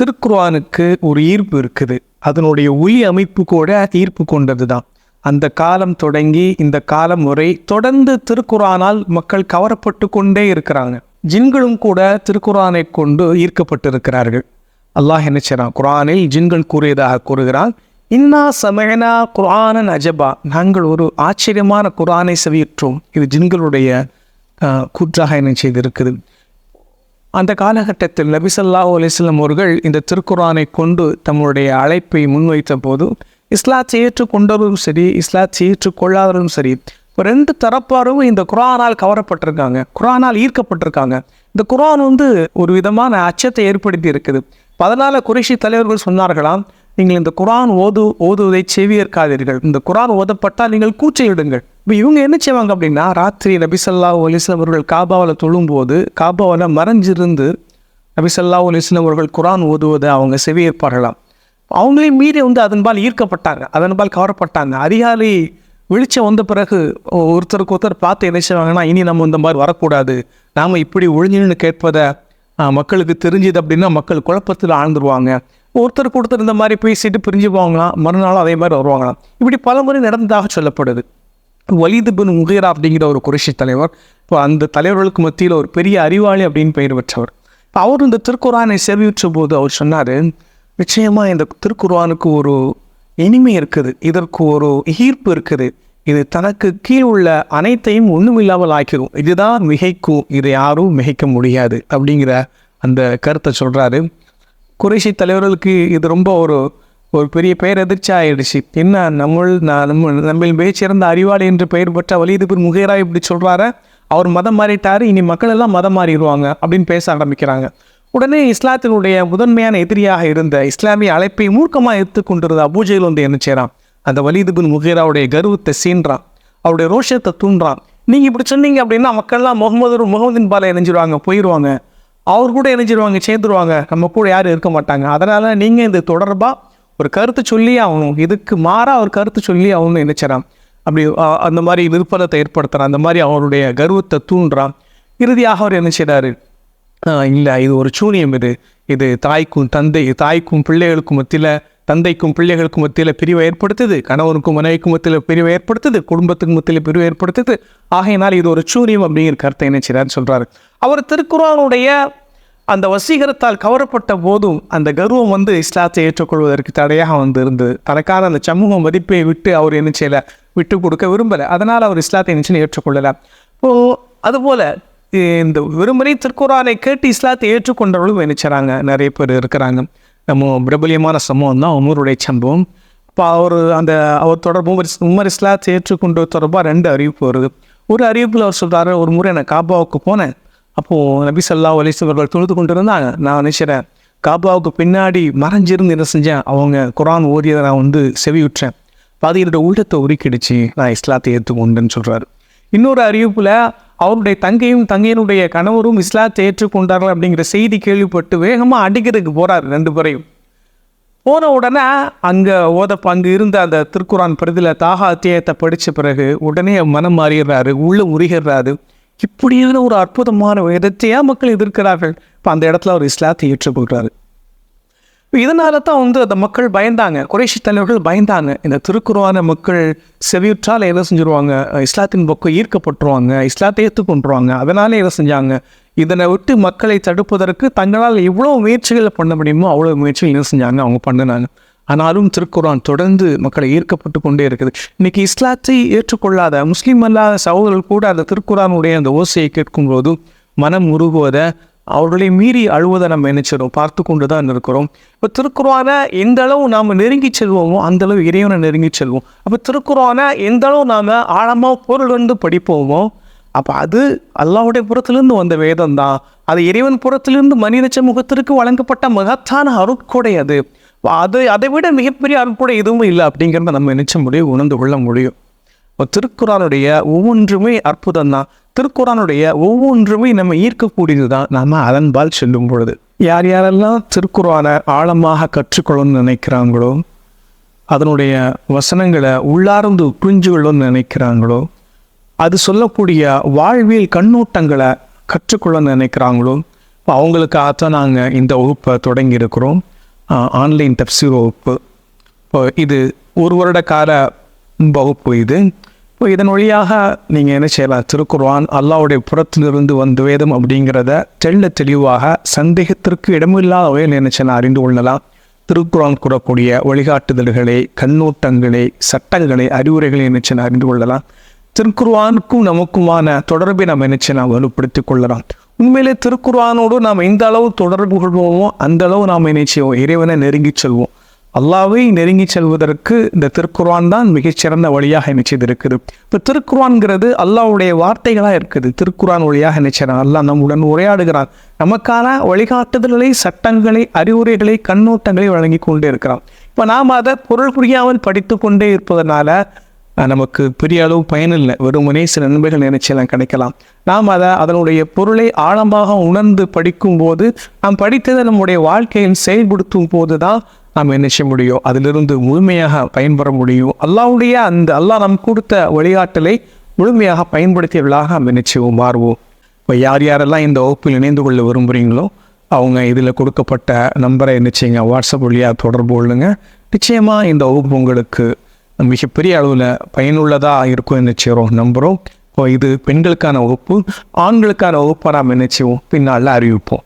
திருக்குர்ஆனுக்கு ஒரு ஈர்ப்பு இருக்குது. அதனுடைய ஒலி அமைப்பு கூட ஈர்ப்பு கொண்டது தான். அந்த காலம் தொடங்கி இந்த காலம் வரை தொடர்ந்து திருக்குர்ஆனால் மக்கள் கவரப்பட்டு கொண்டே இருக்கிறாங்க. ஜின்களும் கூட திருக்குர்ஆனை கொண்டு ஈர்க்கப்பட்டிருக்கிறார்கள். அல்லாஹ் என்ன செய்றான், குர்ஆனில் ஜின்கள் கூறியதாக கூறுகிறான், இன்னா சமஅனா குர்ஆனன் அஜபா, நாங்கள் ஒரு ஆச்சரியமான குர்ஆனை செவியுற்றோம். இது ஜின்களுடைய கூற்றாக என்ன செய்திருக்குது. அந்த காலகட்டத்தில் நபி ஸல்லல்லாஹு அலைஹி வஸல்லம் அவர்கள் இந்த திருக்குர்ஆனை கொண்டு தம்முடைய அழைப்பை முன்வைத்த போது இஸ்லாத்தை ஏற்றுக்கொண்டவரும் சரி, இஸ்லாத்தை ஏற்றுக்கொள்ளாதவரும் சரி, இப்போ 2 தரப்பாரும் இந்த குர்ஆனால் கவரப்பட்டிருக்காங்க, குர்ஆனால் ஈர்க்கப்பட்டிருக்காங்க. இந்த குர்ஆன் ஒரு விதமான அச்சத்தை ஏற்படுத்தி இருக்குது. அதனால குறைஷி தலைவர்கள் சொன்னார்களாம், நீங்கள் இந்த குர்ஆன் ஓதுவதை செவியேற்காதீர்கள், இந்த குர்ஆன் ஓதப்பட்டால் நீங்கள் கூச்சலிடுங்கள். இப்போ இவங்க என்ன செய்வாங்க அப்படின்னா, ராத்திரி நபி ஸல்லல்லாஹு அலைஹி வஸல்லம் அவர்கள் காபாவில் தொழும்போது காபாவில் மறைஞ்சிருந்து நபி ஸல்லல்லாஹு அலைஹி வஸல்லம் அவர்கள் குர்ஆன் ஓதுவதை அவங்க செவியேற்பார்களாம். அவங்களையும் மீறி அதன்பால் ஈர்க்கப்பட்டாங்க, அதன்பால் கவரப்பட்டாங்க. அதிகாலை வெளிச்சம் வந்த பிறகு ஒருத்தருக்கு ஒருத்தர் பார்த்து என்ன செய்வாங்கன்னா, இனி நம்ம இந்த மாதிரி வரக்கூடாது, நாம் இப்படி ஒழிஞ்சுன்னு கேட்பதை மக்களுக்கு தெரிஞ்சுது அப்படின்னா மக்கள் குழப்பத்தில் ஆழ்ந்துருவாங்க. ஒருத்தருக்கு ஒருத்தர் இந்த மாதிரி பேசிட்டு பிரிஞ்சு போவாங்களாம், மறுநாளும் அதே மாதிரி வருவாங்களாம். இப்படி பல முறை நடந்ததாக சொல்லப்படுது. வலீத் பின் முகீரா அப்படிங்கிற ஒரு குறைஷி தலைவர், இப்போ அந்த தலைவர்களுக்கு மத்தியில் ஒரு பெரிய அறிவாளி அப்படின்னு பெயர் பெற்றவர். இப்போ அவர் இந்த திருக்குர்ஆனை செவியுற்ற போது அவர் சொன்னார், நிச்சயமாக இந்த திருக்குர்ஆனுக்கு ஒரு இனிமை இருக்குது, இதற்கு ஒரு ஈர்ப்பு இருக்குது, இது தனக்கு கீழ் உள்ள அனைத்தையும் ஒன்றுமில்லாமல் ஆக்கிடும், இதுதான் மிகைக்கும், இதை யாரும் மிகைக்க முடியாது அப்படிங்கிற அந்த கருத்தை சொல்கிறாரு. குறைஷி தலைவர்களுக்கு இது ரொம்ப ஒரு பெரிய பெயர் எதிர்ச்சி ஆயிடுச்சு. என்ன நம்ம மிகச்சிறந்த அறிவாளி என்று பெயர் பெற்ற வலீத் பின் முகீரா இப்படி சொல்கிறாரு, அவர் மதம் மாறிட்டார், இனி மக்கள் எல்லாம் மதம் மாறிடுவாங்க அப்படின்னு பேச ஆரம்பிக்கிறாங்க. உடனே இஸ்லாத்தினுடைய முதன்மையான எதிரியாக இருந்த இஸ்லாமிய அழைப்பை மூர்க்கமாக எடுத்துக்கொண்டிருந்த அபூஜெஹல் என்ன செய்கிறான், அந்த வலீத் பின் முகீராவுடைய கர்வத்தை சீன்றான், அவருடைய ரோஷத்தை தூண்டுறான். நீங்கள் இப்படி சொன்னீங்க அப்படின்னா மக்கள்லாம் முகமதின் பாலை இணைஞ்சிருவாங்க, போயிடுவாங்க, அவர் கூட இணைஞ்சிருவாங்க, சேர்ந்துருவாங்க, நம்ம கூட யாரும் இருக்க மாட்டாங்க. அதனால் நீங்கள் இது தொடர்பாக ஒரு கருத்து சொல்லி ஆகணும், இதுக்கு மாறாக ஒரு கருத்து சொல்லி ஆகணும்னு நினைச்சிடறான். அப்படி அந்த மாதிரி விருப்பத்தை ஏற்படுத்துகிறான், அந்த மாதிரி அவருடைய கர்வத்தை தூண்டுறான். இறுதியாக அவர் என்ன செய்கிறாரு, இல்லை இது ஒரு சூனியம், இது தாய்க்கும் பிள்ளைகளுக்கும் மத்தியில், தந்தைக்கும் பிள்ளைகளுக்கும் மத்தியில் பிரிவை ஏற்படுத்துது, கணவனுக்கும் மனைவிக்கும் மத்தியில் பிரிவை ஏற்படுத்துது, குடும்பத்துக்கு மத்தியில் பிரிவை ஏற்படுத்துது, ஆகையினால் இது ஒரு சூனியம் அப்படிங்கிற கருத்தை என்ன செய்கிறான்னு சொல்கிறாரு. அவர் திருக்குர்ஆனுடைய அந்த வசீகரத்தால் கவரப்பட்ட போதும் அந்த கர்வம் இஸ்லாத்தை ஏற்றுக்கொள்வதற்கு தடையாக இருந்து தனக்கான அந்த சமூக மதிப்பை விட்டு அவர் என்ன செய்யலை, விட்டு கொடுக்க விரும்பலை. அதனால் அவர் இஸ்லாத்தை என்ன ஏற்றுக்கொள்ளலை. இப்போது அதுபோல் இந்த வெறுமனே திருக்குர்ஆனை கேட்டு இஸ்லாத்தை ஏற்றுக்கொண்டவர்களும் என்ன செய்கிறாங்க, நிறைய பேர் இருக்கிறாங்க. நம்ம பிரபலியமான சம்பவம் தான் உமருடைய சம்பவம். இப்போ அவர் தொடர்பும் உமர் இஸ்லாத்தை ஏற்றுக்கொண்டு தொடர்பாக 2 அறிவிப்பு வருது. ஒரு அறிவிப்பில் அவர் சொல்கிறாரு, ஒரு முறை நான் காபாவுக்கு போனேன், அப்போது நபி ஸல்லல்லாஹு அலைஹி வஸல்லம் அவர்கள் தொழுது கொண்டு இருந்தாங்க. நான் நினைக்கிறேன் காபாவுக்கு பின்னாடி மறைஞ்சிருந்து என்ன செஞ்சேன், அவங்க குர்ஆன் ஓதியதை நான் செவியுற்றேன், பாதியோட உள்ளத்தை உருக்கிடுச்சு, நான் இஸ்லாத்தை ஏற்றுக்கொண்டேன்னு சொல்கிறாரு. இன்னொரு அறிவிப்பில் அவருடைய தங்கையினுடைய கணவரும் இஸ்லாத்தை ஏற்றுக்கொண்டார்கள் அப்படிங்கிற செய்தி கேள்விப்பட்டு வேகமாக அடிக்கிறதுக்கு போகிறார் 2 பேரையும். போன உடனே அங்கே இருந்த அந்த திருக்குர்ஆன் பிரதியில் தாஹா அத்தியாயத்தை படித்த பிறகு உடனே மனம் மாறிடுறாரு, உள்ள உருகிறாரு. இப்படியான ஒரு அற்புதமான வேதத்தையா மக்கள் எதிர்க்கிறார்கள். இப்போ அந்த இடத்துல அவர் இஸ்லாத்தை ஏற்றுக்கொள்கிறாரு. இதனால தான் அந்த மக்கள் பயந்தாங்க, குறைஷி தலைவர்கள் பயந்தாங்க. இந்த திருக்குர்ஆனை மக்கள் செவியுற்றால் எதை செஞ்சுருவாங்க, இஸ்லாத்தின் பக்கம் ஈர்க்கப்பட்டுருவாங்க, இஸ்லாத்தை ஏற்றுக்கொண்டுருவாங்க. அதனாலே எதை செஞ்சாங்க, இதனை விட்டு மக்களை தடுப்பதற்கு தங்களால் எவ்வளோ முயற்சிகளை பண்ண முடியுமோ அவ்வளோ முயற்சிகள் என்ன செஞ்சாங்க, அவங்க பண்ணினாங்க. ஆனாலும் திருக்குர்ஆன் தொடர்ந்து மக்களை ஈர்க்கப்பட்டு கொண்டே இருக்குது. இன்றைக்கி இஸ்லாத்தை ஏற்றுக்கொள்ளாத முஸ்லீம் அல்லாத சகோதரர்கள் கூட அந்த திருக்குர்ஆனுடைய அந்த ஓசையை கேட்கும்போது மனம் உருகுவதை, அவர்களை மீறி அழுவதை நம்ம நினைச்சிடும், பார்த்து கொண்டு தான் இருக்கிறோம். இப்போ திருக்குர்ஆனை எந்த அளவு நாம் நெருங்கி செல்வோமோ அந்தளவு இறைவனை நெருங்கி செல்வோம். அப்போ திருக்குர்ஆனை எந்த அளவு நாம் ஆழமாக பொருள் படிப்போமோ அப்போ அது அல்லாஹ்வுடைய புறத்திலிருந்து வந்த வேதம் தான், அது இறைவன் புறத்திலிருந்து மனித சமூகத்திற்கு வழங்கப்பட்ட மகத்தான அருட்கொடை. அதை விட மிகப்பெரிய அருட்கொடை எதுவும் இல்லை அப்படிங்கிறத நம்ம நினைச்ச முடியும், உணர்ந்து கொள்ள முடியும். இப்போ திருக்குர்ஆனுடைய ஒவ்வொன்றுமே அற்புதம் தான், திருக்குர்ஆனுடைய ஒவ்வொன்றுமே நம்ம ஈர்க்கக்கூடியது தான். நாம் அதன்பால் செல்லும் பொழுது யாரெல்லாம் திருக்குர்ஆனை ஆழமாக கற்றுக்கொள்ளணும்னு நினைக்கிறாங்களோ, அதனுடைய வசனங்களை உள்ளார்ந்து புரிஞ்சுக்கொள்ளணும்னு நினைக்கிறாங்களோ, அது சொல்லக்கூடிய வாழ்வியல் கண்ணோட்டங்களை கற்றுக்கொள்ளணும்னு நினைக்கிறாங்களோ, இப்போ அவங்களுக்காகத்தான் நாங்கள் இந்த வகுப்பை தொடங்கி இருக்கிறோம். ஆன்லைன் தப்சீர் வகுப்பு. இப்போ இது ஒரு வருட கால வகுப்பு. இப்போ இதன் வழியாக நீங்கள் என்ன செய்யலாம், திருக்குர்ஆன் அல்லாஹ்வுடைய புறத்திலிருந்து வந்த வேதம் அப்படிங்கிறத தெளிவாக சந்தேகத்திற்கு இடமில்லாத வகையில் என்ன செய்யலாம், அறிந்து கொள்ளலாம். திருக்குர்ஆன் கூறக்கூடிய வழிகாட்டுதல்களை, கண்ணோட்டங்களை, சட்டங்களை, அறிவுரைகளை என்ன செய்யலாம், அறிந்து கொள்ளலாம். திருக்குர்ஆனுக்கும் நமக்குமான தொடர்பை நம்ம என்ன செய்யலாம், வலுப்படுத்திக் கொள்ளலாம். உண்மையிலே திருக்குர்ஆனோடு நாம் எந்த அளவு தொடர்பு கொள்வோமோ அந்த அளவு நாம் என்ன செய்வோம், இறைவனை நெருங்கி செல்வோம். அல்லாஹ்வை நெருங்கி செல்வதற்கு இந்த திருக்குர்ஆன் தான் மிகச்சிறந்த வழியாக நினைச்சது. இப்போ திருக்குர்ஆன்கிறது அல்லாஹ்வுடைய வார்த்தைகளாக இருக்குது. திருக்குர்ஆன் வழியாக நினைச்சான் அல்லாஹ் நம்முடன் உரையாடுகிறான். நமக்கான வழிகாட்டுதல்களை, சட்டங்களை, அறிவுரைகளை, கண்ணோட்டங்களை வழங்கி கொண்டே இருக்கிறான். இப்போ நாம் அதை பொருள் புரியாமல் படித்து கொண்டே இருப்பதனால நமக்கு பெரிய அளவு பயனில்லை. வெறுமனே சில நன்மைகள் நினைச்செல்லாம் கிடைக்கலாம். நாம் அதனுடைய பொருளை ஆழமாக உணர்ந்து படிக்கும் போது, நாம் படித்ததை நம்முடைய வாழ்க்கையில் செயல்படுத்தும் போது தான் நாம் என்ன செய்ய முடியும், அதிலிருந்து முழுமையாக பயன்பெற முடியும். அல்லாஹ்வுடைய அந்த அல்லாஹ் நம் கொடுத்த வழிகாட்டலை முழுமையாக பயன்படுத்தியவர்களாக நாம் நிச்சயம் மாறுவோம். இப்போ யாரெல்லாம் இந்த வகுப்பில் இணைந்து கொள்ள விரும்புகிறீங்களோ அவங்க இதில் கொடுக்கப்பட்ட நம்பரை நிச்சயங்க வாட்ஸ்அப் வழியாக தொடர்பு கொள்ளுங்க. நிச்சயமாக இந்த வகுப்பு உங்களுக்கு மிகப்பெரிய அளவில் பயனுள்ளதாக இருக்கும் நிச்சயம் நம்புகிறோம். இப்போ இது பெண்களுக்கான வகுப்பு. ஆண்களுக்கான வகுப்பை நாம் நிச்சயம் பின்னால் அறிவிப்போம்.